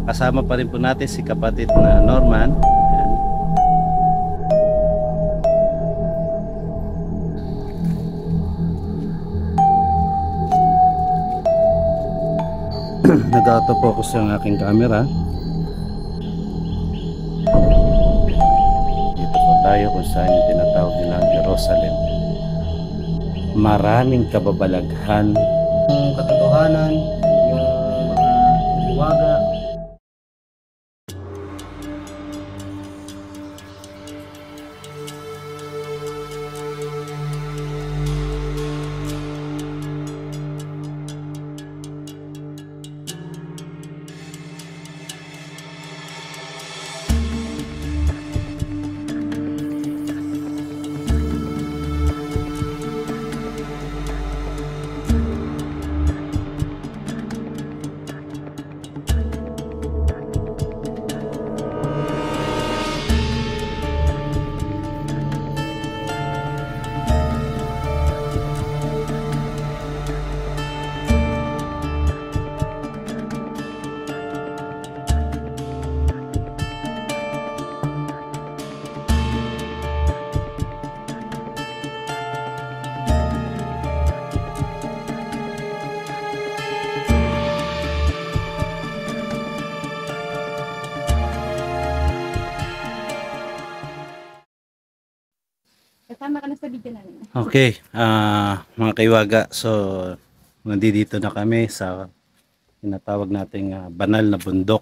kasama pa rin po natin si kapatid na Norman. Ayan. Nag-autofocus yung aking camera. Dito po tayo kung saan yung tinatawag nilang Jerusalem. Maraming kababalaghan, yung katotohanan, yung mga liwaga. Kasama ka na sa video namin. Okay, mga kaiwaga, so nandito na kami sa tinatawag nating banal na bundok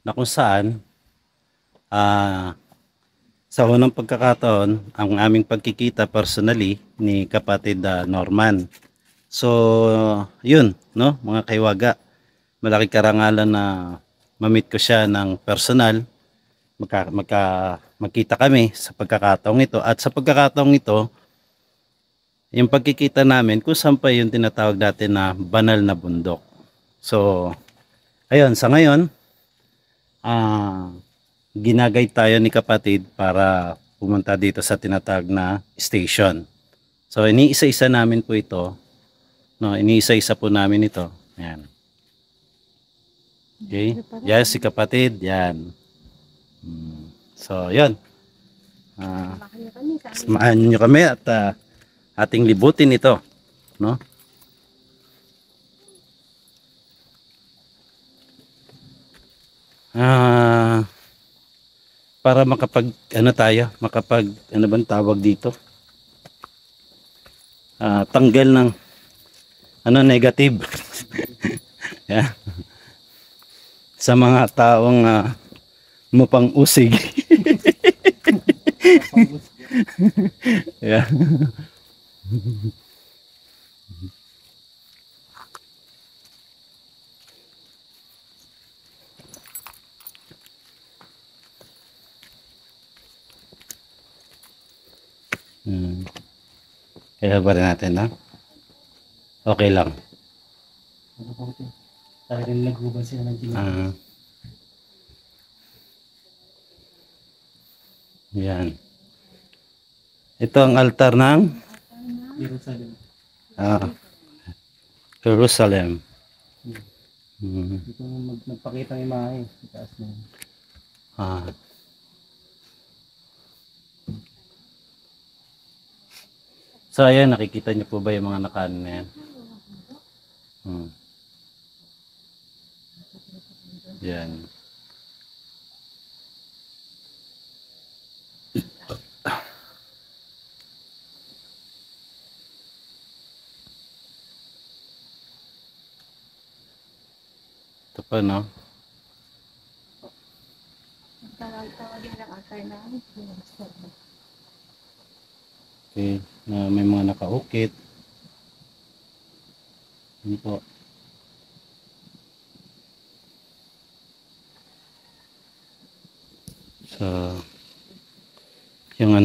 na kung saan sa unang pagkakataon ang aming pagkikita personally ni kapatid Norman. So yun, no, mga kaiwaga, malaking karangalan na ma-meet ko siya ng personal. Magkita kami sa pagkakataong ito, at sa pagkakataong ito yung pagkikita namin kung saan pa yung tinatawag natin na banal na bundok. So ayun, sa ngayon ginagay tayo ni kapatid para pumunta dito sa tinatawag na station. So iniisa-isa namin po ito, no, iniisa-isa po namin ito. Ayan. Okay, yan si kapatid, yan. So yan, samahan nyo kami at ating libutin ito, no? Para makapag ano bang tawag dito, tanggal ng negative yeah, sa mga taong mapang-usig. Yeah. Kaya ba rin natin, ha? Okay lang. Talagang naghuban sila ng tingin. Yan. Ito ang altar ng Jerusalem. Jerusalem. Dito nagpakita ng imahe. Itaas na yun. So ayan, nakikita niyo po ba yung mga nakaano na yan? Yan. Ito pa, no? Tawagin lang altar namin. Okay, na may mga nakaukit. Yan po. So, yung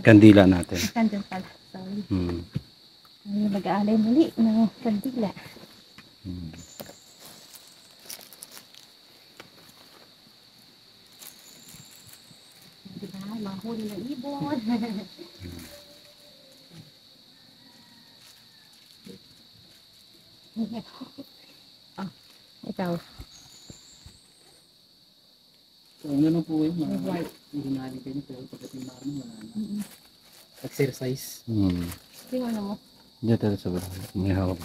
kandila natin. Kandil pala. Sorry. Hmm. Mag-aalay muli ng kandila. Diba? Mahuli ng ibon. Oh, ikaw. Kung ano po yung May mga white. hinali kayo pero pagdating namin wala na. Mm-mm. Exercise. Yung ano mo. Dito sa may hawak.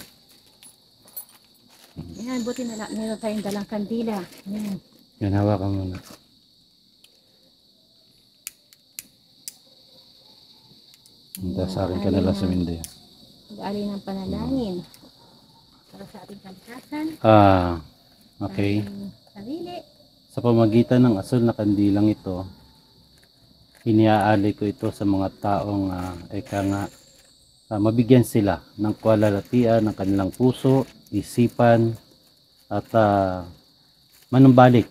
Yan, buti na lang. Meron tayong dalang kandila. Yan. Yan, hawakan muna. Hinta sa akin ka na lang sumindi. Mag-alay ng panalangin. Para sa ating kalikasan. Okay. Ating sarili. Sa pamagitan ng asul na kandilang ito, iniaalay ko ito sa mga taong mabigyan sila ng kalalatian ng kanilang puso, isipan, at manumbalik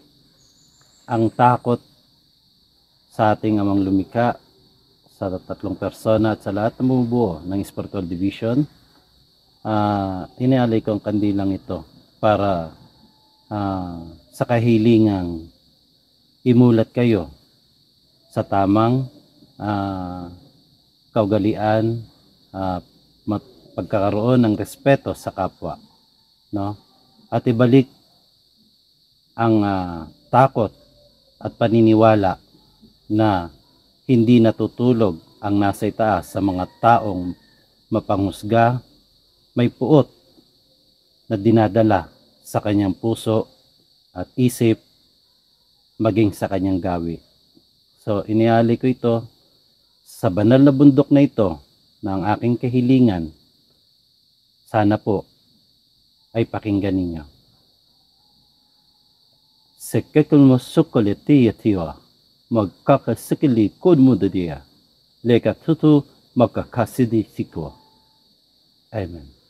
ang takot sa ating amang lumikha, sa tatlong persona at sa lahat ng bumubuo ng spiritual division. Inialay ko ang kandilang ito para sa kahilingang imulat kayo sa tamang kaugalian, pagkakaroon ng respeto sa kapwa, no? At ibalik ang takot at paniniwala na hindi natutulog ang nasa itaas sa mga taong mapanghusga, may puot na dinadala sa kanyang puso at isip, maging sa kanyang gawi. So, inialay ko ito sa banal na bundok na ito na ang aking kahilingan, sana po ay pakinggan ninyo. Sekekul mo sukuliti yatiwa, magkakasikili kudmuda diya, leka tutu magkakasidi sikwa. Amen.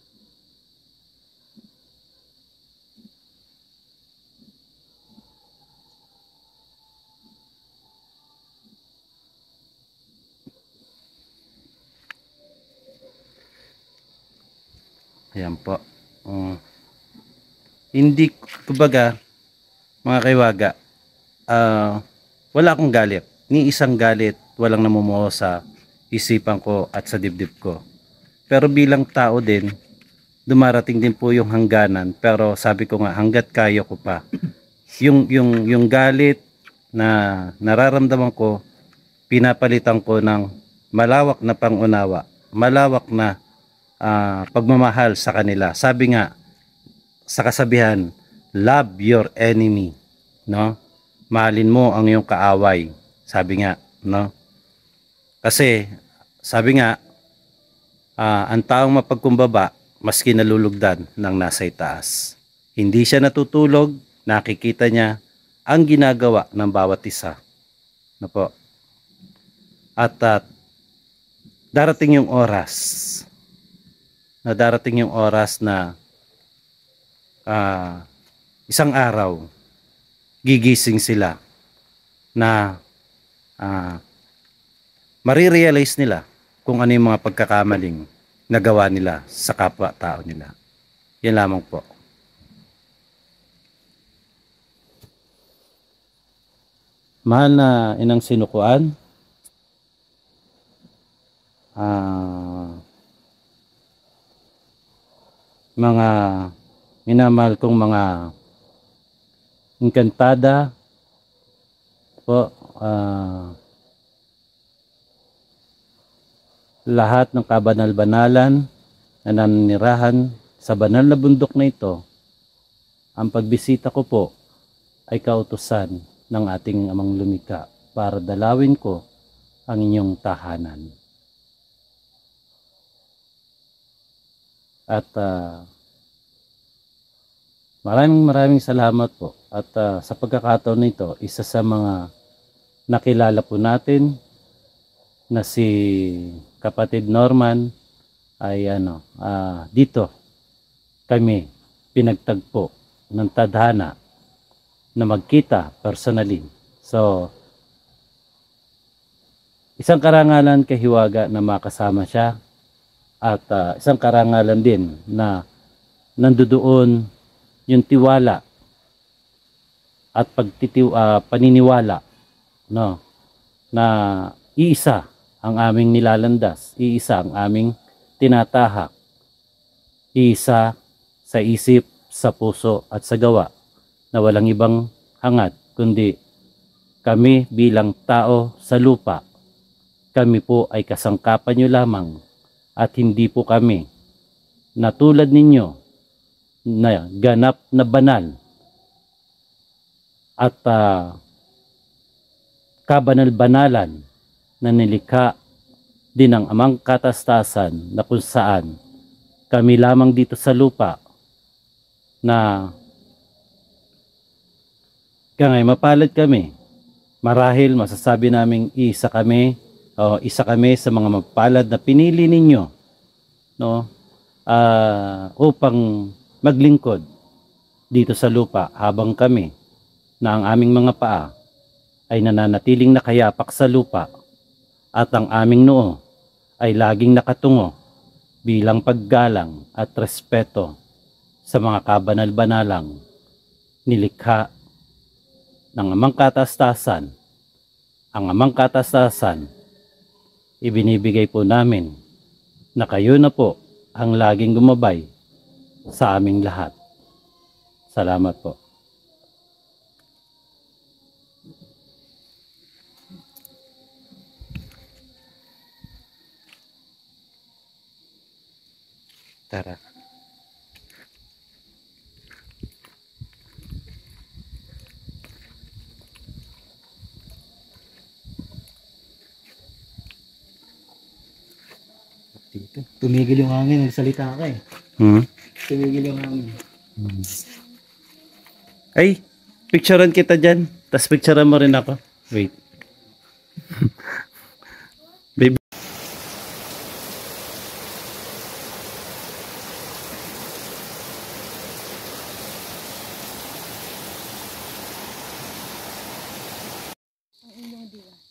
Ayan po. Hindi, kumbaga, mga kaiwaga, wala akong galit. Ni isang galit, walang namumuo sa isipan ko at sa dibdib ko. Pero bilang tao din, dumarating din po yung hangganan. Pero sabi ko nga, hanggat kaya ko pa. Yung galit na nararamdaman ko, pinapalitan ko ng malawak na pangunawa, malawak na pagmamahal sa kanila. Sabi nga sa kasabihan, love your enemy, no? Mahalin mo ang iyong kaaway, sabi nga, no? Kasi sabi nga, ang taong mapagkumbaba maski nalulugdan ng nasa itaas. Hindi siya natutulog, nakikita niya ang ginagawa ng bawat isa. No po? At darating yung oras na isang araw gigising sila na marirealize nila kung ano yung mga pagkakamaling nagawa nila sa kapwa-tao nila. Yan lamang po. Mahal na inang sinukuan, mga minamahal kong mga engkantada po, lahat ng kabanal-banalan na nanirahan sa banal na bundok na ito, ang pagbisita ko po ay kautusan ng ating amang lumikha para dalawin ko ang inyong tahanan. At maraming salamat po. At sa pagkakataon nito, isa sa mga nakilala po natin na si kapatid Norman ay dito kami pinagtagpo ng tadhana na magkita personally. So, isang karangalan kay Hiwaga na makasama siya at isang karangalan din na nandoon yung tiwala at paniniwala, no, na iisa ang aming nilalandas, iisa ang aming tinatahak, iisa sa isip, sa puso at sa gawa, na walang ibang hangad kundi Kami bilang tao sa lupa, kami po ay kasangkapan nyo lamang at hindi po kami na tulad ninyo na ganap na banal at kabanal-banalan na nilikha din ng amang katastasan na kung saan kami lamang dito sa lupa na kaya mapalad kami. Marahil masasabi naming isa kami sa mga mapalad na pinili ninyo, no? Upang maglingkod dito sa lupa habang kami na ang aming mga paa ay nananatiling nakayapak sa lupa at ang aming noo ay laging nakatungo bilang paggalang at respeto sa mga kabanal-banalang nilikha ng amang katastasan. Ang amang katastasan, ibinibigay po namin na kayo na po ang laging gumabay sa aming lahat. Salamat po. Tara. Dito. Tumigil yung hangin, nagsalita ka eh. Tumigil yung hangin. Ay, picturean kita dyan. Tapos picturean mo rin ako. Wait. Baby. Ang inyong diwata.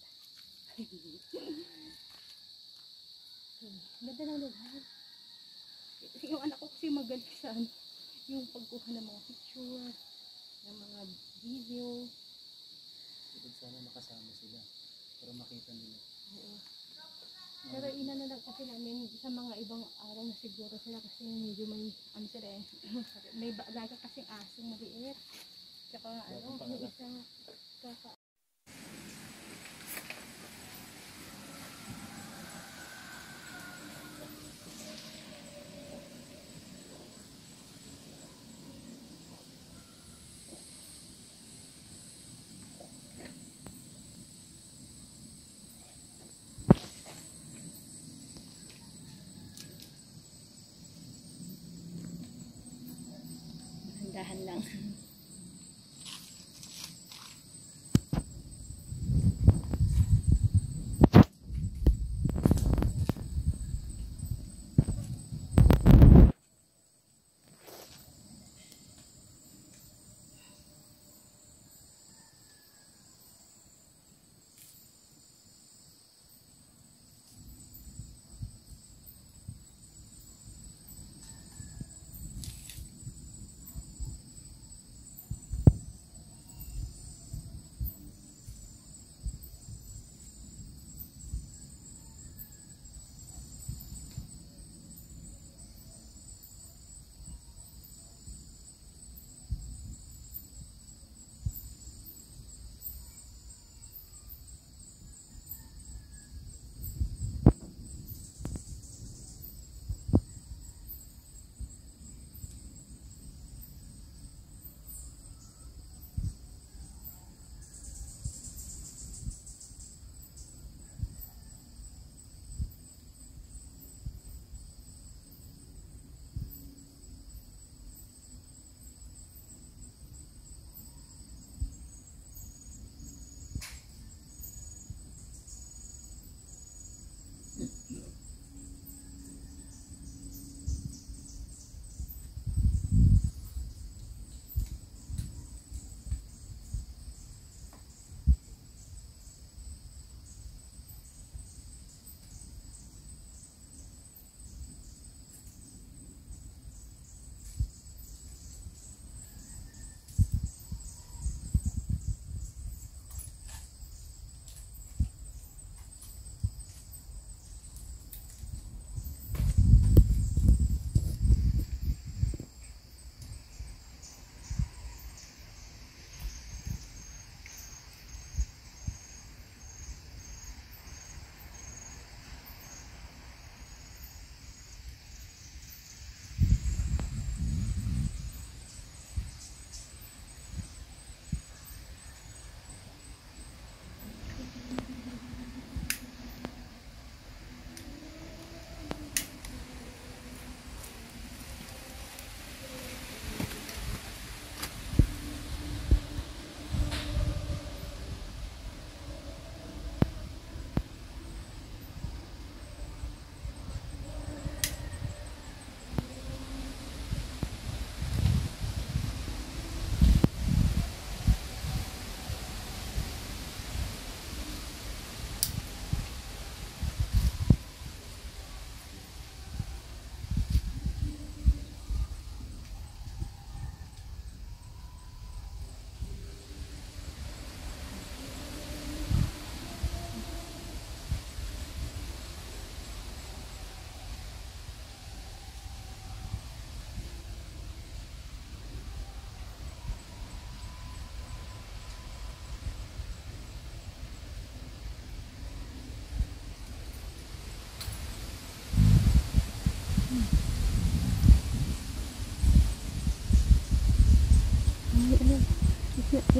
Ganda ng lugar. Yung anak ko kasi magaling sa yung pagkuha ng mga picture, ng mga video. Sana makasama sila para makita nila. Oo. Pero ina na lang kasi namin sa mga ibang araw na siguro sila kasi medyo may ano sila eh. May baga kasing asong maliit. Tsaka ano, yung isang kaka dahan lang.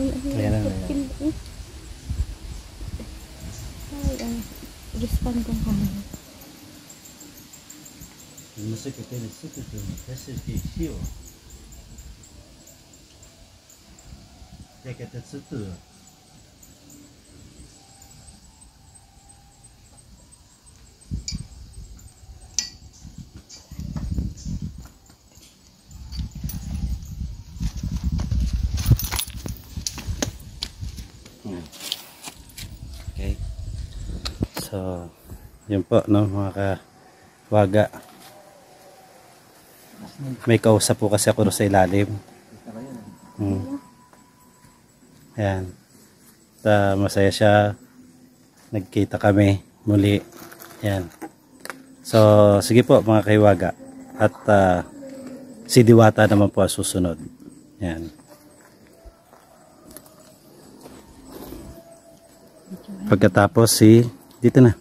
Ayan na. Ay, respond kong hangin. Masuk ke situ tuh, kasih kecil. Ya kata situ. Okay. So, yun po, no, mga kawaga. May kausap po kasi ako sa ilalim. Ayan. Masaya siya. Nagkita kami muli. Ayan. So, sige po mga kaiwaga. At si Diwata naman po ang susunod. Ayan. Pagkatapos dito na.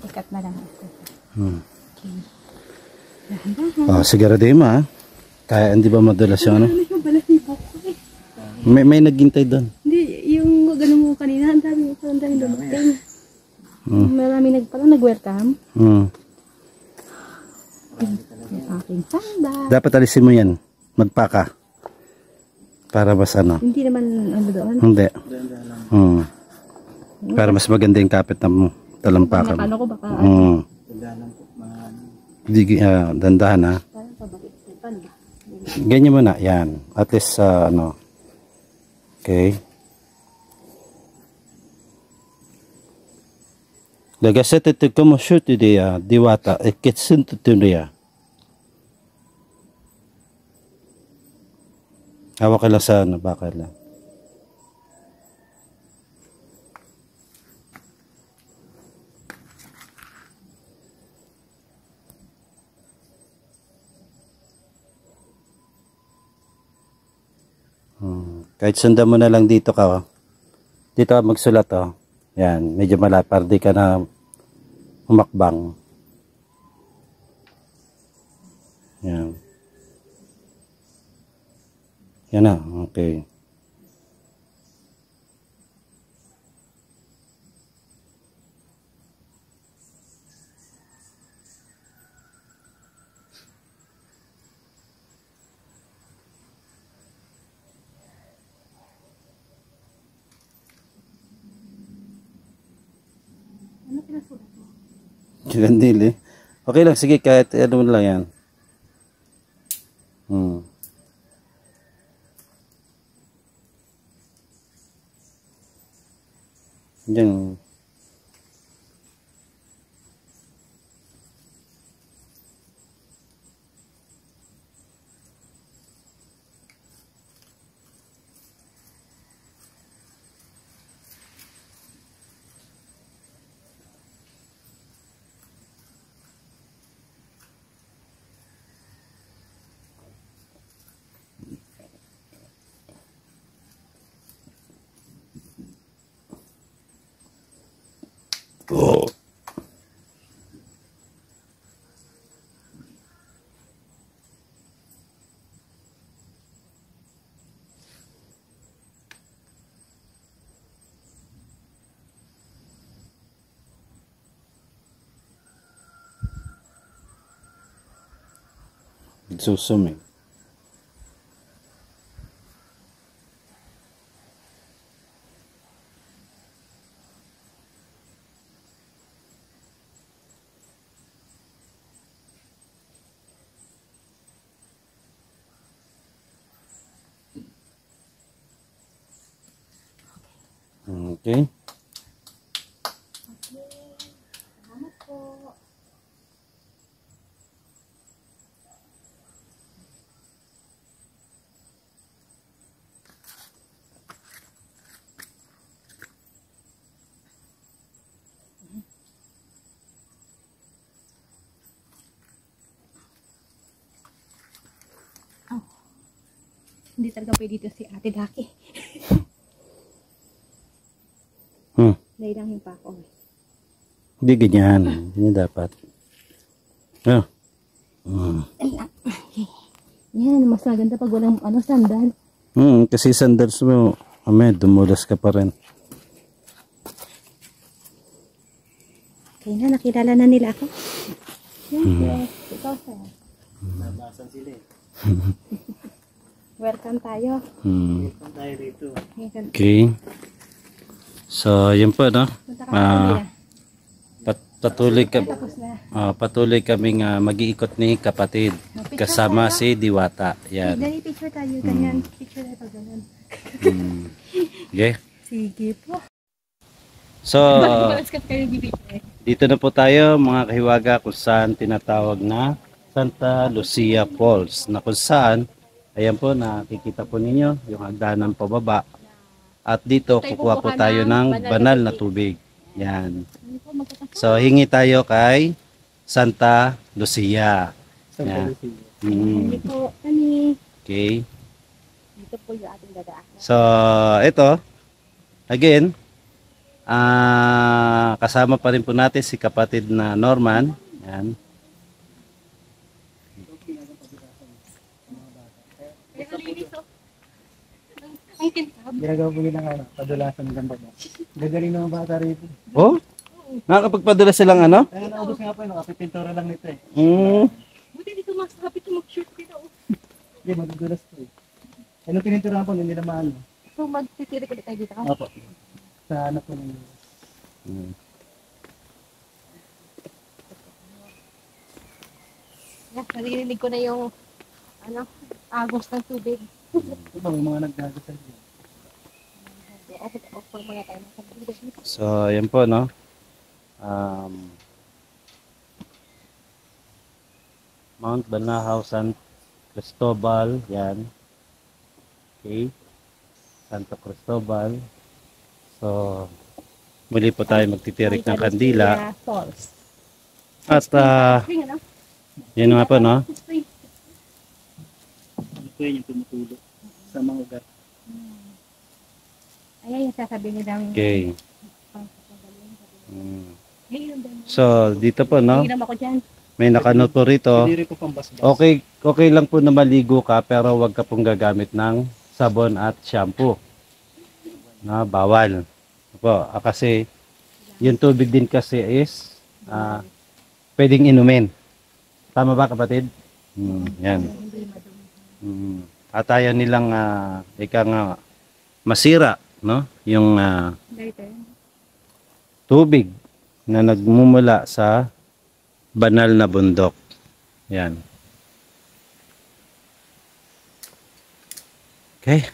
Ikat na lang ako. Okay. Oh, siguro din ma. Kaya hindi ba madulas yung ano? May naghintay doon. Hindi, yung gano'n mo kanina, ang dami dumating. Marami nag-welcome. Yung aking sanda. Dapat alisin mo yan. Magpaka. Para mas ano. Hindi naman ano doon. Hindi. Para mas maganda yung kapit ng talampakan. Paano ko baka dandahan ha. parang pabalik. Paano ba? Ganyan mo na. Yan. At least ano. Okay. Lagaset ito como shoot dia Diwata. Ikitsin ito dia. Hawak ka lang sa ano. Baka lang. Kahit sundan mo na lang dito ka, oh. Dito ka magsulat, oh. Yan, medyo malapar, di ka na humakbang. Yan. Yan na, okay. Ano pinasulat mo? Kandil eh. Okay lang, sige, kahit ano lang yan. Yan. Oh. Susumi. Okay. Salamat po. Hindi talaga pwede dito si Ate Daki. Dahil lang yung pako. Hindi ganyan. Hindi dapat. Oh. Yan, mas maganda pag walang sandal. Kasi sandals mo, Mamaya, dumulas ka pa rin. Kaya na, nakilala na nila ako. Yes, ikaw sir. Nabasan sila eh. Welcome tayo. Welcome tayo rito. Okay. So, yun po, no? Punta ka na Patuloy ka, tapos na. patuloy kaming mag-iikot ni kapatid. Kasama si Diwata. Yan. Dali, picture tayo. Ganyan. Picture tayo pag ganyan. Okay. Sige po. So, Balas ka kayo bibigay. dito na po tayo mga kahiwaga kung saan tinatawag na Santa Lucia Falls. Na kung saan, ayan po, nakikita po ninyo yung hagdanan pababa. At dito, kukuha po tayo ng banal na tubig. Yan. So, hingi tayo kay Santa Lucia. Santa Yeah. Lucia. Hindi po kami. Okay. Dito po yung ating dadaan. So, ito, again, kasama pa rin po natin si kapatid na Norman. Yan. Ang kintab. Ginagawa po nila ng padulasan ng gamba mo. Gagaling ng mga bata rito. Oh, nakakapagpadala silang ano? Kaya naubos nga po yun, kapipintura lang nito eh. Buti dito mas kapit yung mag-shoot dito. Hindi, magugulas po eh. Ano pininturahan po, hindi naman ano. So magtitirik ulit tayo dito. Opo. Sa ano po ng... Yeah, naririnig ko na yung agos ng tubig. Ito ba, may mga nagdagasal dyan. Offer muna tayo ng tubig. So, yan po, no? Mount Banahaw, San Cristobal, yan. Okay. Santo Cristobal. So, muli po tayo magtitirik ng kandila. Falls. At, Spring, ano? yun nga po, no? Spring. Ano po yun yung tumutulog sa mga ugat. Ayan yung sasabihin nilang Okay. Ayun din. So, dito po, no? Hiram ako dyan. May nakanote po rito. Hindi rin po pang basbas. Okay lang po na maligo ka, pero wag ka pong gagamit ng sabon at shampoo. Na bawal. Po, kasi yung tubig din kasi is pwedeng inumin. Tama ba, kapatid? Yan. Hindi madumi. At ayaw nilang ika nga masira, no? Yung Later. tubig na nagmumula sa banal na bundok. Yan. Okay.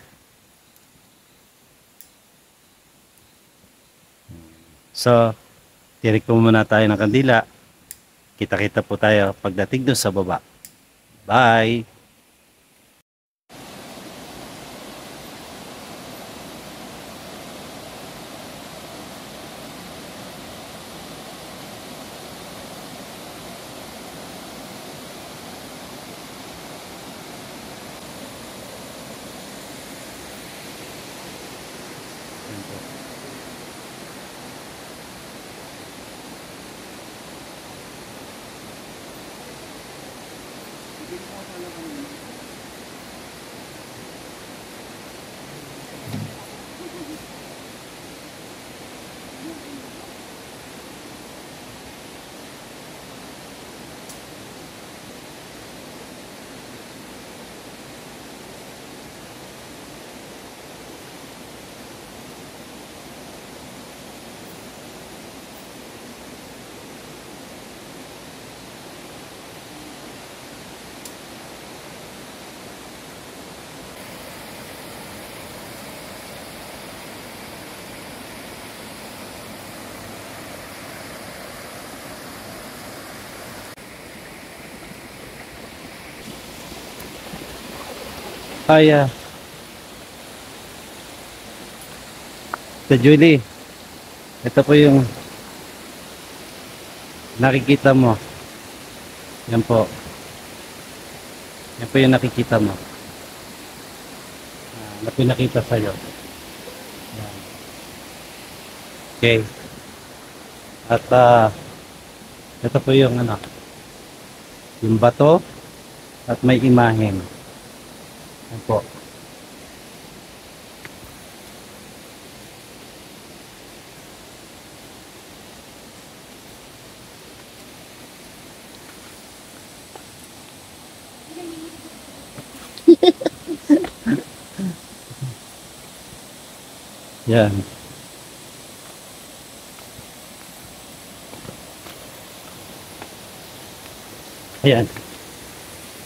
So, tirik po muna tayo ng kandila. Kita-kita po tayo pagdating doon sa baba. Bye! Ay, Tita Julie, ito po yung nakikita mo. Yan po. Yan po yung nakikita mo. Na pinakita sa'yo. Yan. Okay. At ito po yung yung bato at may imahen. Yan po. Yan. Ayan.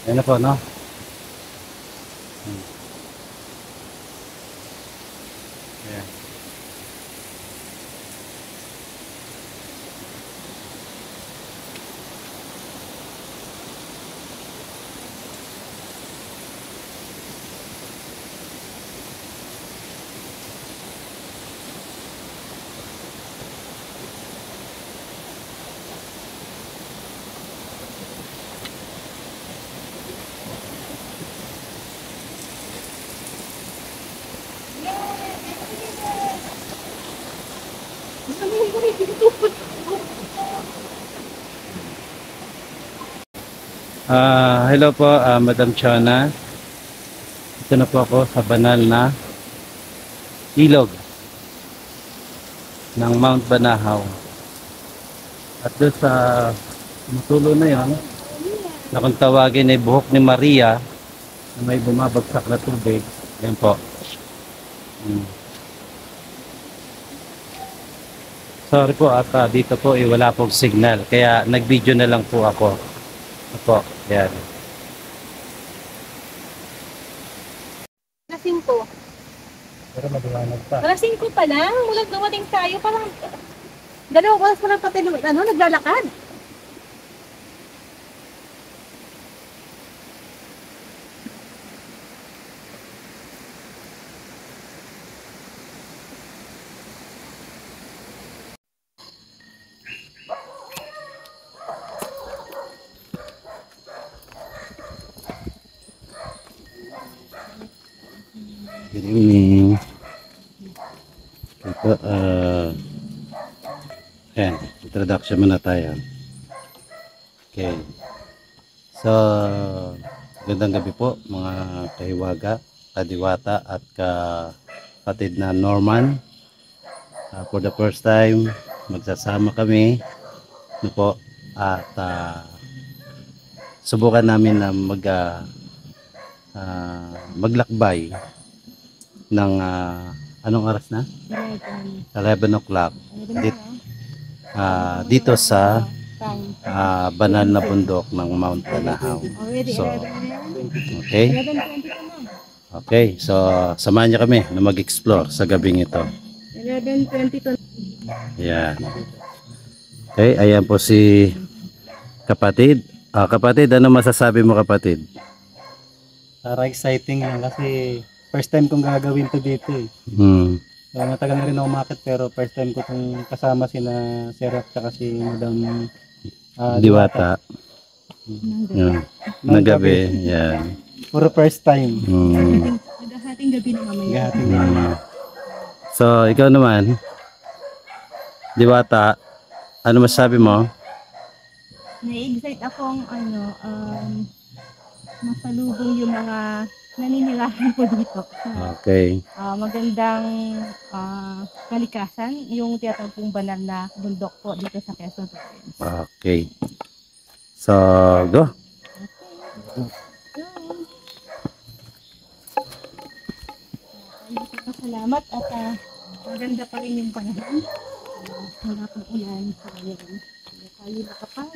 Ayan na po, no? Ayan. Hello po, Madam Chona. Ito na po ako sa banal na ilog ng Mount Banahaw. At doon sa tumutulo na yon, na kung tawagin ay buhok ni Maria, na may bumabagsak na tubig. Yan po. Sorry po at dito po wala pong signal. Kaya nag-video na lang po ako. Opo, yan. Alas 5. Pero maliwanag pa. Alas 5 pa lang. Mula dumating tayo. Parang 2 oras pa lang pati naglalakad. Good evening. Ito, ayan, introduction muna tayo. Okay. So, gandang gabi po mga kahiwaga, kadiwata at kapatid na Norman. For the first time, magsasama kami. No po, at subukan namin na maglakbay ng anong oras na? 11 o'clock dito sa banal na bundok ng Mount Banahaw. So, okay? Okay, so samahan niyo kami na mag-explore sa gabing ito. 11:22. Yan. Okay, ayan po si kapatid. Kapatid, ano masasabi mo kapatid? Para exciting lang kasi first time kong gagawin to dito eh. So, matagal na rin ako umakit pero first time ko itong kasama sina Sir at saka si Madam Diwata. Yan. Ng gabi. Yan. Puro first time. Naghahating gabi na mamaya. So, ikaw naman, Diwata, ano masasabi mo? Na-excite akong masalubong yung mga naninirahan ko dito. Okay. Magandang kalikasan, yung tinatawag pong banal na bundok po dito sa Quezon Province. Okay. So, go. Salamat at maganda pa rin yung panahon. Wala pang ulan sa ngayon. Tayo nakapag.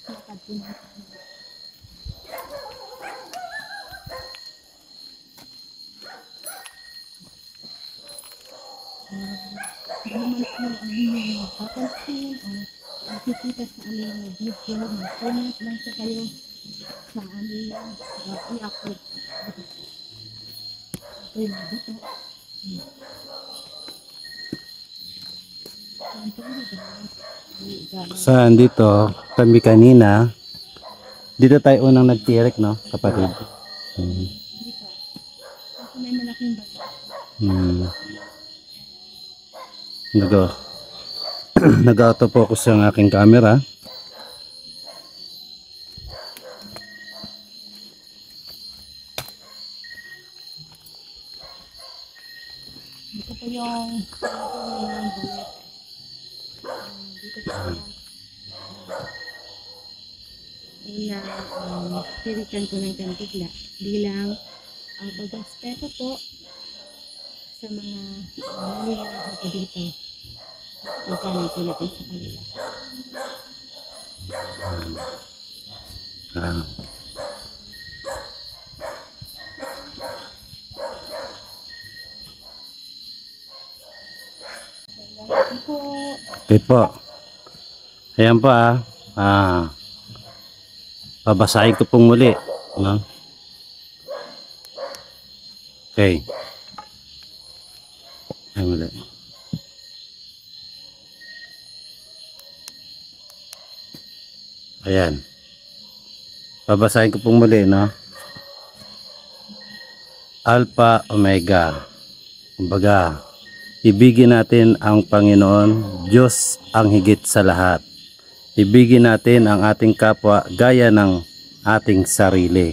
Nakapag po natin. Naman po ang inyong papansin o nakikita sa aming video, mag-comment lang po kayo sa aming i-upload. Okay na dito. Saan dito, kami kanina, dito tayo unang nagtirek, no, kapatid? Dito. Kasi may malaking bato. Nag-autofocus ang aking camera. Dito po yung ng bullet. Dito po yung tirikan ko ng kantigla bilang pag-respeto po sa mga nangyayari dito. Ikaw po natin sa kanila. Ah. Salamat po. Okay po. Ayan po babasahin ko pong muli. No? Okay. Ayan muli. Ayan. Babasahin ko pong muli, no? Alpha, Omega. Kumbaga, ibigin natin ang Panginoon, Diyos ang higit sa lahat. Ibigin natin ang ating kapwa gaya ng ating sarili.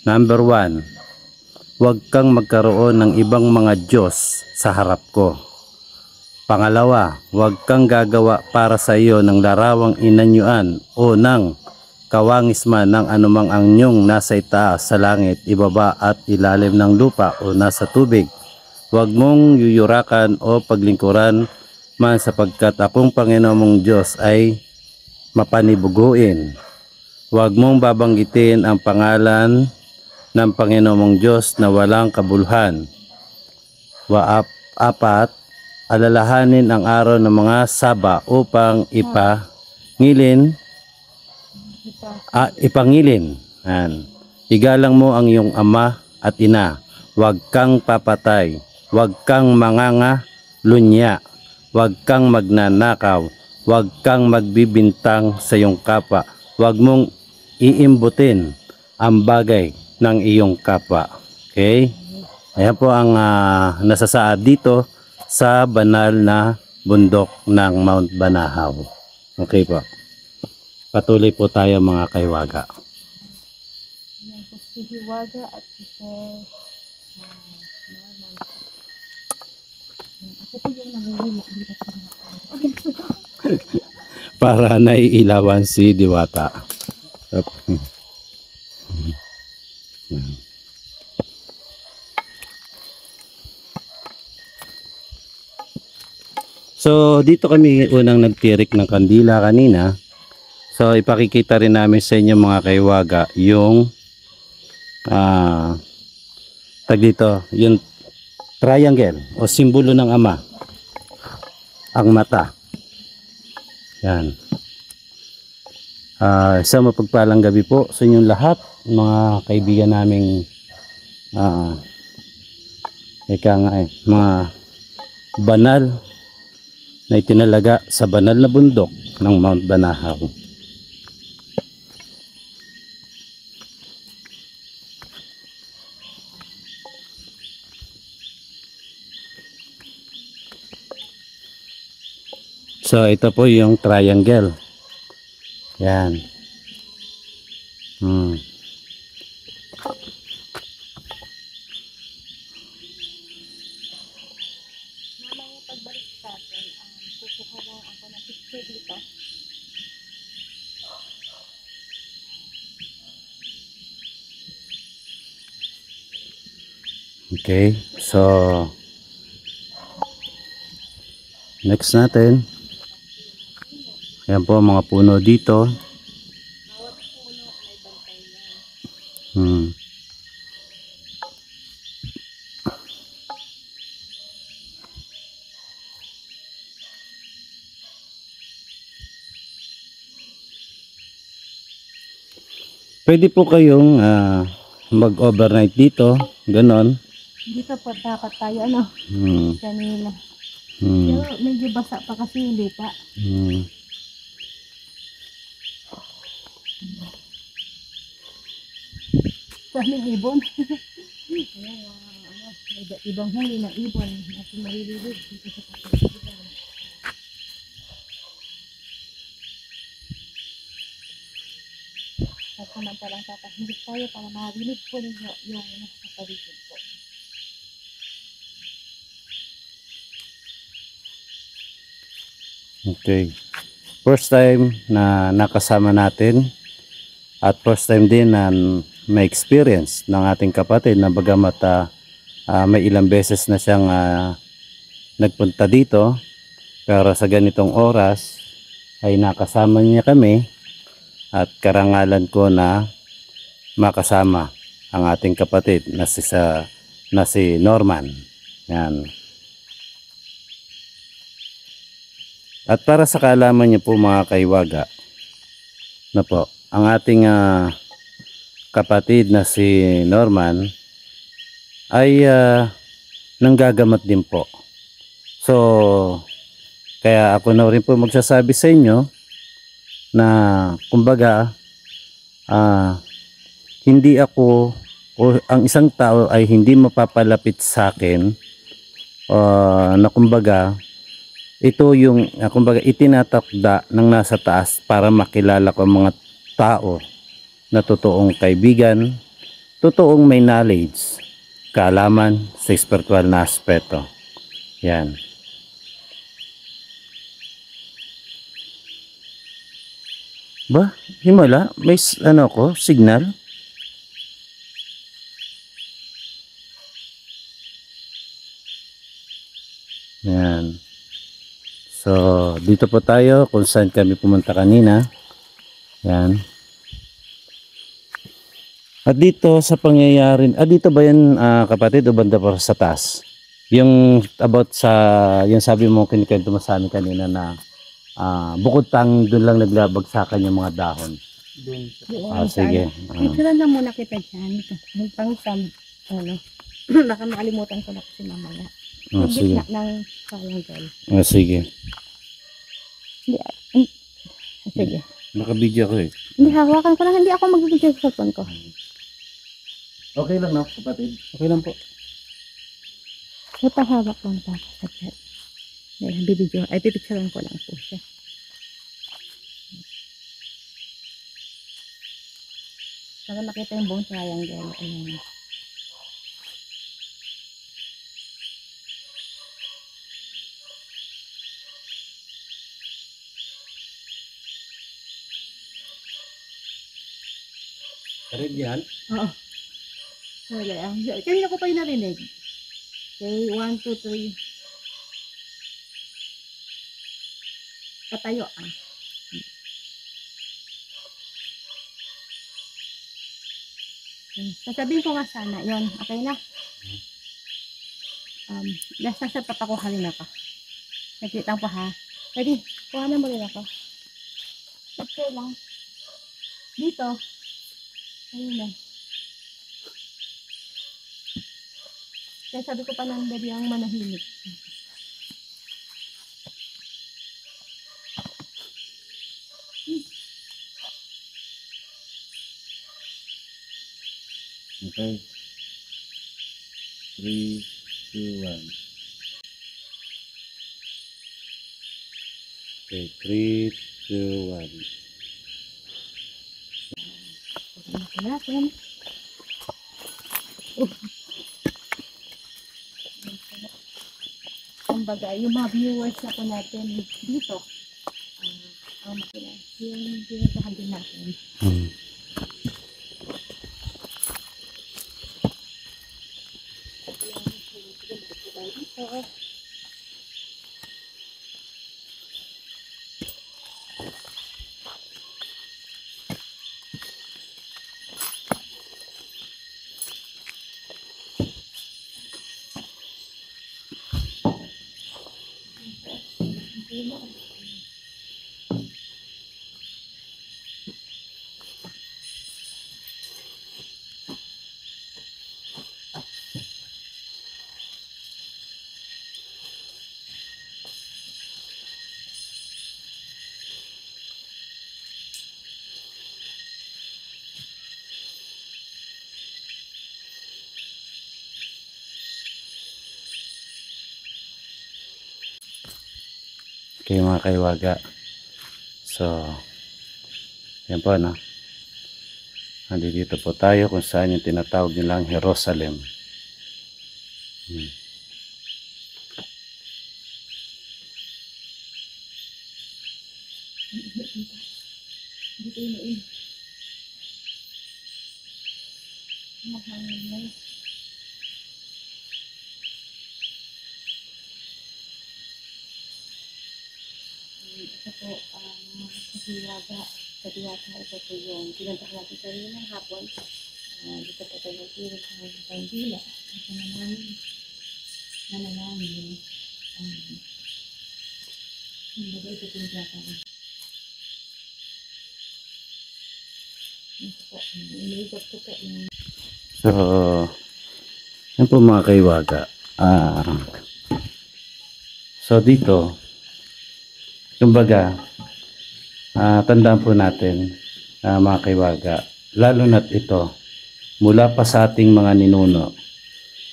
Number 1, huwag kang magkaroon ng ibang mga Diyos sa harap ko. Pangalawa, huwag kang gagawa para sa iyo ng larawang inanyuan o ng kawangis man ng anumang anyong nasa itaas sa langit, ibaba at ilalim ng lupa o nasa tubig. Huwag mong yuyurakan o paglingkuran man sapagkat akong Panginoon mong Diyos ay mapanibuguin. Huwag mong babanggitin ang pangalan ng Panginoon mong Diyos na walang kabuluhan. Apat, alalahanin ang araw ng mga Saba upang ipangilin. Igalang mo ang iyong ama at ina. Huwag kang papatay. Huwag kang lunya. Huwag kang magnanakaw. Huwag kang magbibintang sa iyong kapwa. Huwag mong iimbutin ang bagay ng iyong kapwa. Okay? Ayan po ang nasasaad dito sa banal na bundok ng Mount Banahaw. Okay po. Patuloy po tayo mga kaiwaga. Ayan po si Hiwaga at si Sir Norman. Ako po yung nangihila dito sa mga Para naiilawan si Diwata. So dito kami unang nagtirik ng kandila kanina. So ipakikita rin namin sa inyo mga kaiwaga yung yung triangle o simbolo ng ama, ang mata. Yan. Isang mapagpalang gabi po sa inyong lahat, mga kaibigan naming mga banal na itinalaga sa banal na bundok ng Mount Banahaw. So ito po yung triangle. Yan. mamaya pagbalik sa atin, kukuha lang ako ng picture dito. Okay. So next natin. Ayan po mga puno dito. Bawat puno may bantay yan. Pwede po kayong mag-overnight dito, ganon. Dito po dapat tayo kanina. Pero medyo basa pa kasi yung lupa. Daming ibon. Ayan, may ibang huli ng ibon natin maririnig dito sa kapaligiran. At samantalang tatahimik tayo para marinig po ninyo yung nasa paligid po. Okay. First time na nakasama natin at first time din na may experience ng ating kapatid na bagamat may ilang beses na siyang nagpunta dito, pero sa ganitong oras ay nakasama niya kami at karangalan ko na makasama ang ating kapatid na si Norman. Yan. At para sa kaalaman niyo po mga kaiwaga, na po, ang ating kapatid na si Norman ay nanggagamat din po. So, kaya ako na rin po magsasabi sa inyo na kumbaga hindi ako o ang isang tao ay hindi mapapalapit sa akin na kumbaga ito yung kumbaga itinatakda ng nasa taas para makilala ko ang mga tao na totoong kaibigan, totoong may knowledge, kaalaman sa spiritual na aspeto. Yan. Ba, himala, may ano ko, signal. Yan. So, dito po tayo kung saan kami pumunta kanina. Yan. At dito sa pangyayari, dito ba yan kapatid o banda pa sa taas? Yung about sa, yung sabi mo kinikwento mo sa amin kanina na bukod tang doon lang naglabag sa kanya mga dahon. Doon. Sige. Picture na muna kita dyan. Yung pang ano, baka makalimutan ko na kasi mamaya. Yung Sige. gitna ng triangle. Sige. Sige. Naka-video ko eh. Hindi, hawakan ko lang. Hindi ako mag-video sa cellphone ko. Okay lang no, kapatid? Okay lang po. Ito hawak lang pa sa chat. Dahil bibidyo. Ay, pipicturean ko lang po siya. Para makita yung buong triangle. Ayan. Karin yan? Oo. Kanina ko pa yung narinig. Okay, 1, 2, 3. Patayo Sasabihin ko nga sana, yon okay na? Nasa papakuha rin ako. Nagkita po ha. Pwede, kuha na mo rin ako. Okay lang. Dito. Ayun na. Kaya sabi ko pa ng baby ang manahimik. Okay. 3, 2, 1. Okay, 3, 2, 1. Natin. Kumbaga, yung mga viewers na po natin dito, ang makina, yung pinagahan din natin. Okay mga kaiwaga. So, yan po na. Nandito po tayo kung saan yung tinatawag nilang Jerusalem. Dito yun. Mahangin na. Ito po, kasiwaga, kadiwata, ito po yung pinuntak natin sa rin ng hapon. Dito po tayo nagtirin sa Kandila. Ito na namin, nananamin. Hindi ba ito po yung plata ko? Ito po, iniikot ko po yung... So, yan po mga kaiwaga. So dito, kumbaga, tandaan po natin, mga kaiwaga, lalo na't ito, mula pa sa ating mga ninuno,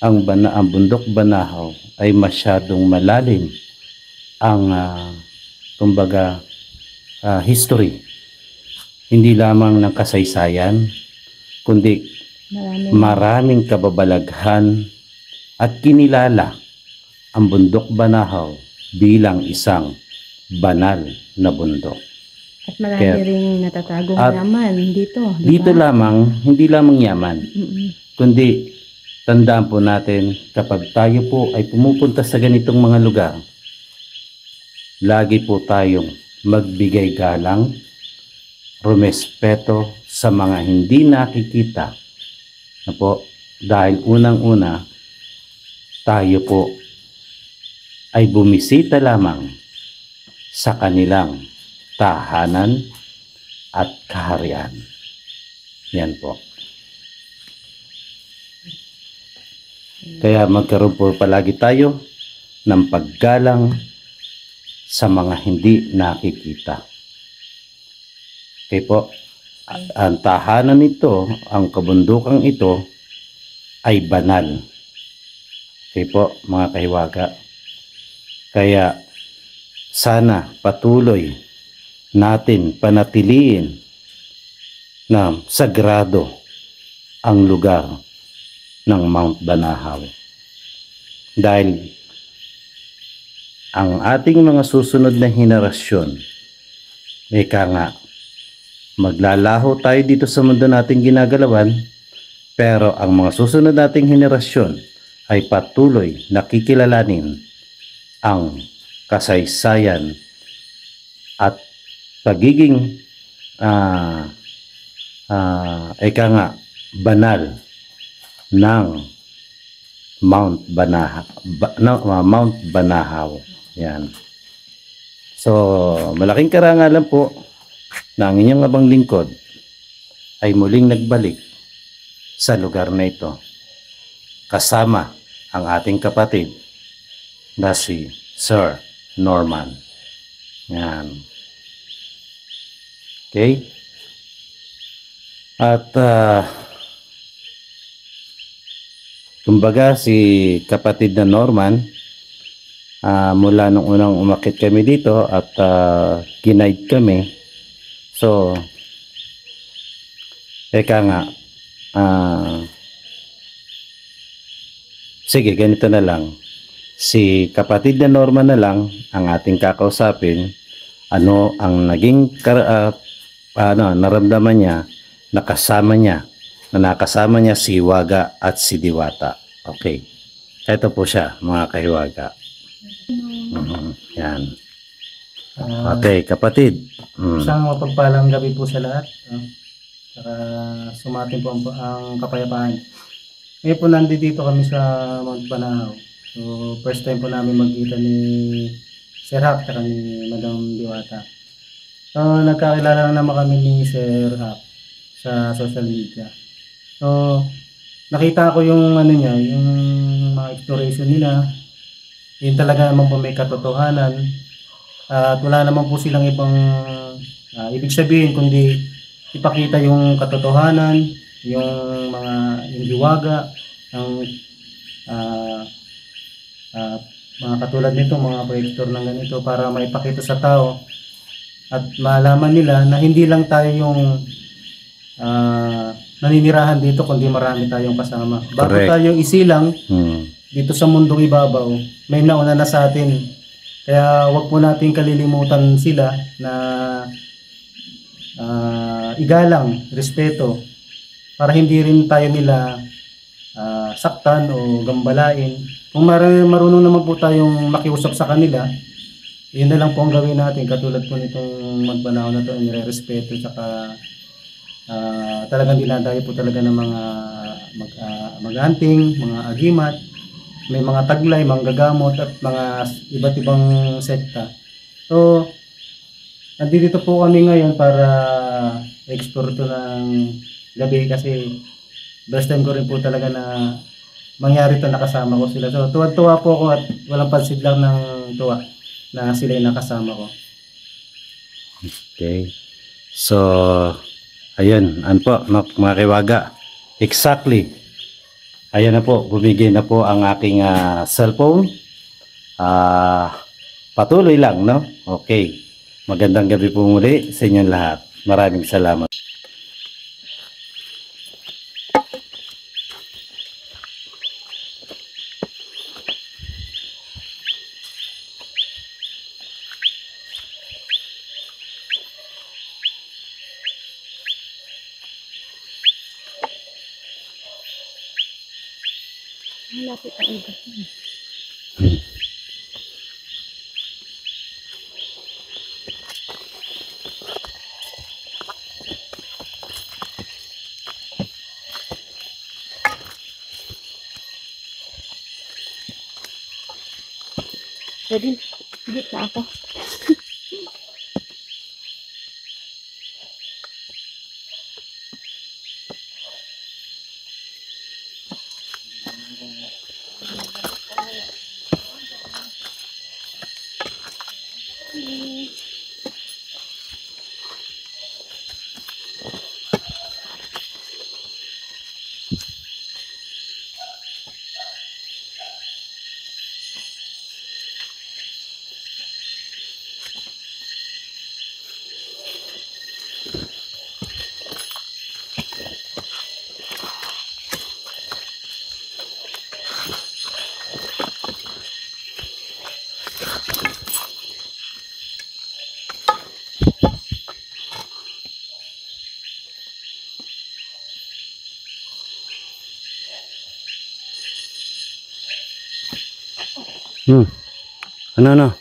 ang bundok Banahaw ay masyadong malalim ang, kumbaga, history. Hindi lamang ng kasaysayan, kundi maraming kababalaghan at kinilala ang bundok Banahaw bilang isang banal na bundok. At marami ring natatagong yaman dito. Dito lamang, hindi lamang yaman, kundi tandaan po natin kapag tayo po ay pumupunta sa ganitong mga lugar, lagi po tayong magbigay galang, rumespeto sa mga hindi nakikita na po, dahil unang-una tayo po ay bumisita lamang sa kanilang tahanan at kaharian. Yan po. Kaya magkaroon po palagi tayo ng paggalang sa mga hindi nakikita. Okay po, ang tahanan nito, ang kabundukan ito ay banal. Okay po mga kahiwaga. Kaya sana patuloy natin panatiliin na sagrado ang lugar ng Mount Banahaw. Dahil ang ating mga susunod na henerasyon, ika nga, maglalaho tayo dito sa mundo nating ginagalawan, pero ang mga susunod nating henerasyon ay patuloy nakikilalanin ang kasaysayan at pagiging ika nga banal ng Mount Banahaw. Yan. So, malaking karangalan po na ang inyong abang lingkod ay muling nagbalik sa lugar na ito kasama ang ating kapatid na si Sir Norman. Yan. Okay? At kumbaga si kapatid na Norman, mula nung unang umakit kami dito at ginaid kami. So, eka nga, sige, ganito na lang. Si kapatid na Norman na lang ang ating kakausapin. Ano ang naging naramdaman niya, nakasama niya si Hiwaga at si Diwata. Okay. Ito po siya, mga kahiwaga. Yan. Okay, kapatid. Isang mapagpalang gabi po sa lahat. Saka sumating po ang kapayapaan. Ngayon po nandito kami sa Mount Banahaw. So, first time po namin magkita ni Sir Hap at ni Madam Diwata. So, nagkakilala naman kami ni Sir Hap sa social media. So, nakita ko yung yung mga exploration nila. Yun talaga naman po may katotohanan. At wala naman po silang ibang ibig sabihin kundi ipakita yung katotohanan, yung mga yung hiwaga, ang mga katulad nito, mga proyektor ng ganito para maipakita sa tao at malaman nila na hindi lang tayo yung naninirahan dito kundi marami tayong kasama. Bago tayo isilang dito sa mundong ibabaw, may nauna na sa atin. Kaya wag po natin kalilimutan sila na igalang, respeto para hindi rin tayo nila saktan o gambalain. Kung marunong naman po tayong makiusap sa kanila, yun na lang po ang gawin natin, katulad po nitong magbanaw na to, nire-respeto, tsaka talagang dinadayo po talaga ng mga mag-anting, mga agimat, may mga taglay, mga gagamot at mga iba't ibang sekta. So, nandito po kami ngayon para explore to ng gabi kasi first time ko rin po talaga na mangyari to, nakasama ko sila. So, tuwa-tuwa po ako at walang pansid lang ng tuwa na sila yung nakasama ko. Okay. So, ayun, ano po, mga kaiwaga. Exactly. Ayan na po, bumigay na po ang aking cellphone. Patuloy lang, no? Okay. Magandang gabi po muli sa inyong lahat. Maraming salamat. Malapit ang iba. Pwede, higit na ako. Ano?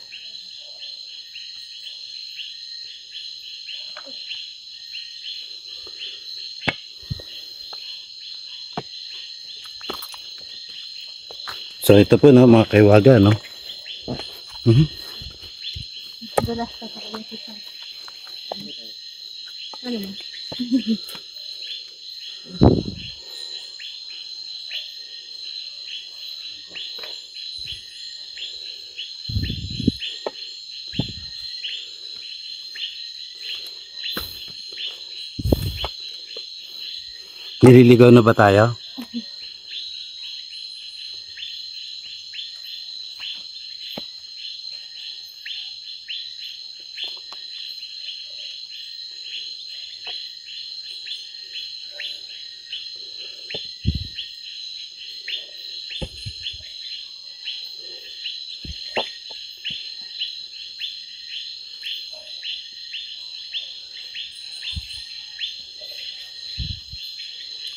So ito po, no, mga kaiwaga, no. Dulas ka sa ulit isa. Ano mo? Nililigaw na ba tayo?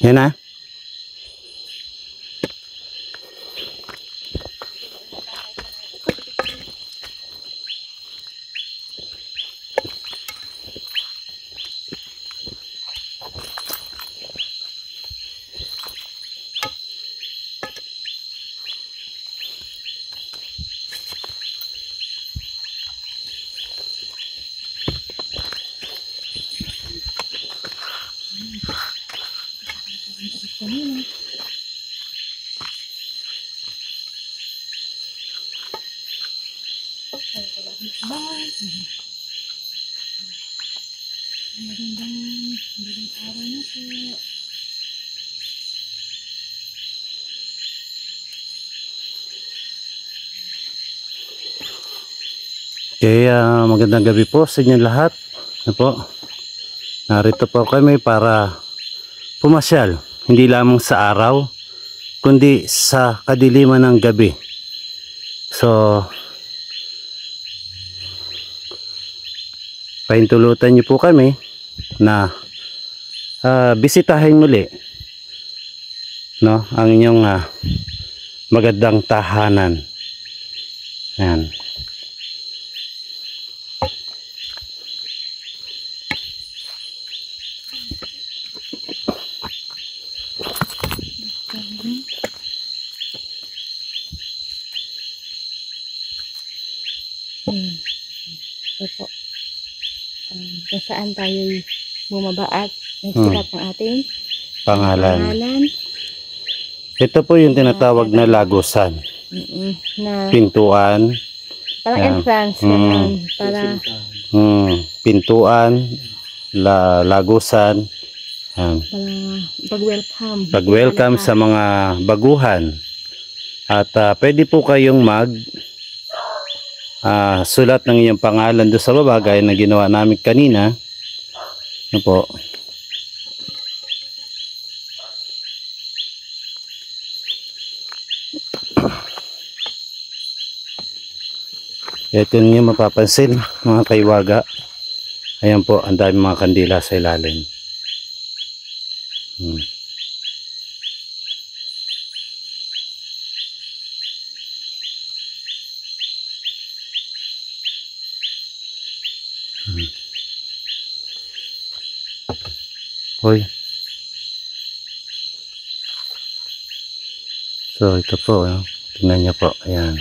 Yan na. Kanina. Bye. Magandang araw na po. Kaya magandang gabi po sa inyong lahat. Ano po? Narito po kami para pumasyal, hindi lamang sa araw, kundi sa kadiliman ng gabi. So, paintulutan niyo po kami na bisitahin muli, no, ang inyong magandang tahanan. Yan. ito po. Kung saan tayo bumaba at nagsulat ng ating Pangalan. pangalan Ito po yung tinatawag na lagusan. na Pintuan. parang Yan. entrance ganun, para Pintuan. Lagusan. Yan. pag-welcome. Pag-welcome sa mga baguhan. At pwede po kayong sulat ng iyong pangalan doon sa baba gaya na ginawa namin kanina. Ano po? Ito niyo mapapansin mga kaiwaga. Ayan po, ang dami mga kandila sa ilalim. Hoy. So ito po, tingnan niyo po, ayan.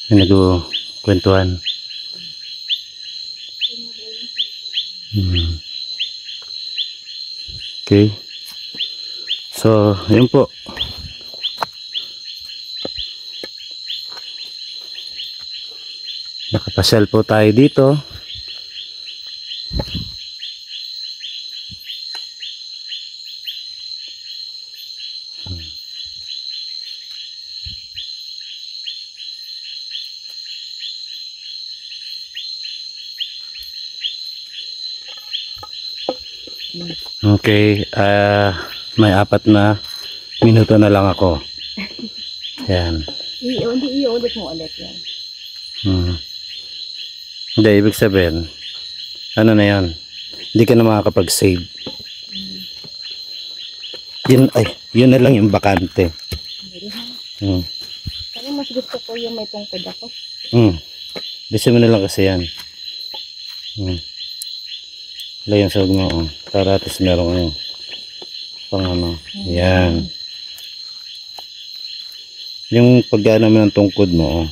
May nagkukwentuhan. Okay. So, yun po. Nakapasyal po tayo dito. Okay, may 4 na minuto na lang ako. Yan. Iulit mo ulit yan. Hindi, ibig sabihin, ano na yan? Hindi ka na makakapag-save. Yun na lang yung bakante. Pero mas gusto ko yung may tungkod ako. Bisa mo na lang kasi yan. Wala yung sawag mo. Para at least meron pang ano. Yan. Yung paggaan naman ng tungkod mo.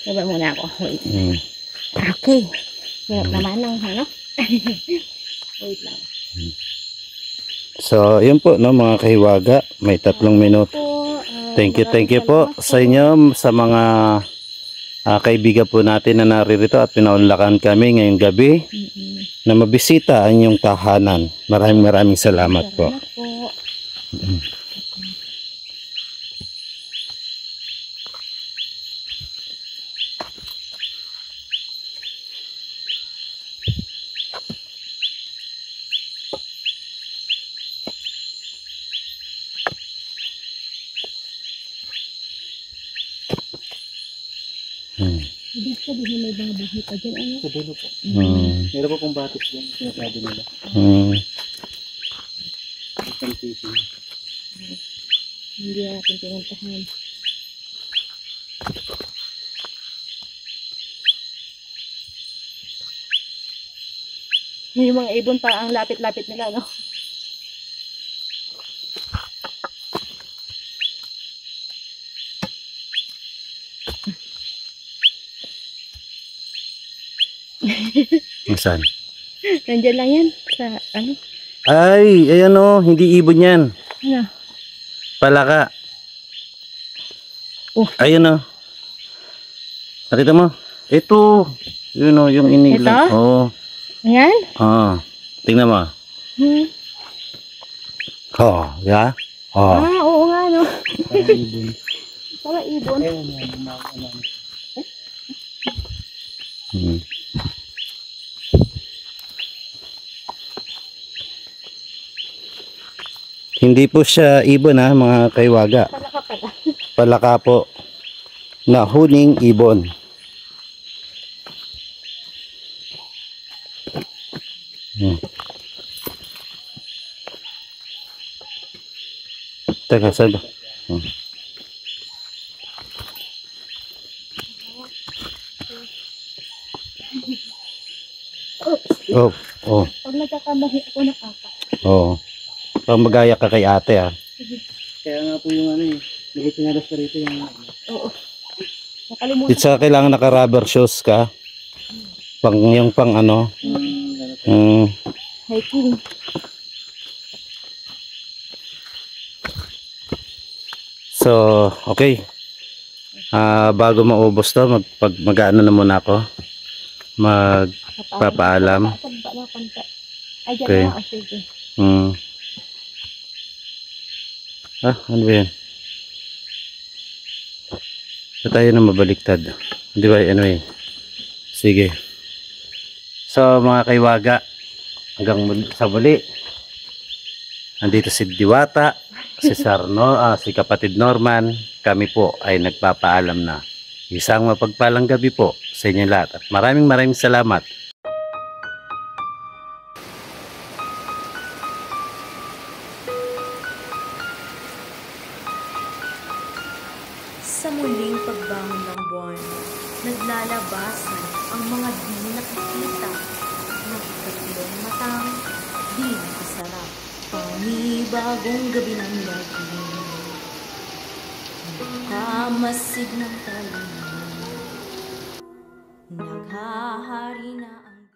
Diba muna ako. Wait. Okay. Hirap naman ng ano. Wait lang. So, yun po, no, mga kahiwaga. May 3 minuto. Thank you po sa inyo, sa mga kaibigan po natin na naririto at pinaunlakan kami ngayong gabi na mabisita ang inyong tahanan. Maraming salamat po. Ibig sabihin may mga bahay pa dyan, ano? Sa dulo po. Meron po pong batik dyan. Sinasabi nila. Isang fishing. Hindi natin pinuntahan. Yung mga ibon pa ang lapit-lapit nila, no? Saan? Nandiyan lang yan. Sa ano? Ay, ayan o, hindi ibon yan. Ano? Palaka. Oh. Ayun o. Nakita mo? Ito. Yun o, yung inilang. Ito? Oo. Ayan? Tingnan mo. Ya? Oo nga, no? Parang ibon. Para ibon. Ayun yan. Ano. Hindi po siya ibon mga kaiwaga. Palaka pala. Palaka po na huning ibon. Teka, saan ba? Oh. Pag nagkakamali ako ng 4. Oo. Pang magaya ka kay ate ah. Kaya nga po yung ano eh. Lagi pinalas ka rito yung Oo. Nakalimutan. Dito sa kailangan naka-rubber shoes ka. Yung pang ano. Hiking. So, okay. Bago maubos to, mag-ano na muna ako. Magpapaalam. Sabba na konti. Ay, dyan Okay. na. O, sige. Ano ba yan? Ba't tayo na mabaliktad? Di ba? Anyway. Sige. So, mga kaiwaga, hanggang sa muli. Nandito si Diwata, si si kapatid Norman. Kami po ay nagpapaalam na. Isang mapagpalang gabi po sa inyo lahat. At maraming salamat. Sa muling pagbangon ng buwan, naglalabasan ang mga di nakikita ng ikatlong matang di nakasarap. Panibagong gabi ng lagim, nakamasid ng talunan, naghahari na ang...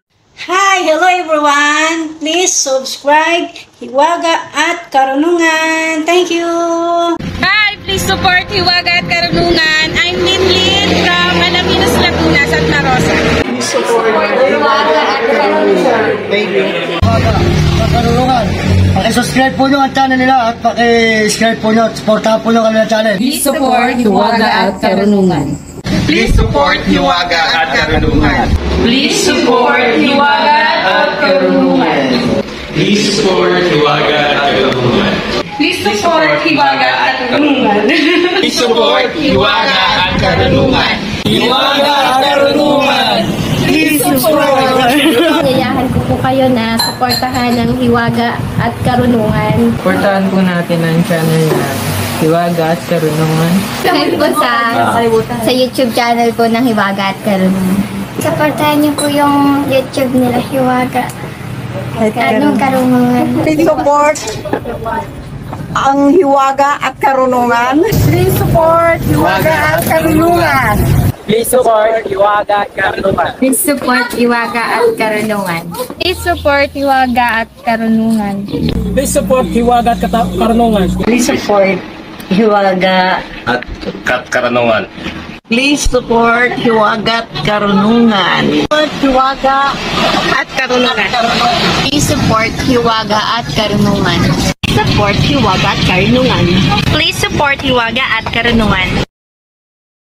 Hi! Hello everyone! Please subscribe Hiwaga at Karunungan. Thank you! Hi! Please support Hiwaga at Karunungan. I'm Linlin from Alaminos, Laguna, Santa Rosa. Karunungan. Paki-subscribe po nyo ang channel nila at paki-subscribe po nyo at supportahan po nyo kami ng channel. Please support Hiwaga at Karunungan. Please support Hiwaga at Karunungan. Please support Hiwaga at Karunungan. Please support Hiwaga at Karunungan. Please support Hiwaga at Karunungan. Please support Hiwaga at Karunungan. Hiwaga at Karunungan. Please support! Yayahan ko po kayo na suportahan ng Hiwaga at Karunungan. Supportahan po natin ang channel na Hiwaga at Karunungan. Subscribe po sa YouTube channel po ng Hiwaga at Karunungan. Supportahan niyo po yung YouTube nila Hiwaga at Karunungan. Please support ang Hiwaga at Karunungan. Please support Hiwaga at Karunungan. Please support Hiwaga at Karunungan. Please support Hiwaga at Karunungan. Please support Hiwaga at Karunungan. Please support Hiwaga at Karunungan. Please support Hiwaga At Karunungan. Please support Hiwaga at Karunungan. Hiwaga at Karunungan. Please support Hiwaga at Karunungan. Support Hiwaga at Karunungan. Please support Hiwaga at Karunungan.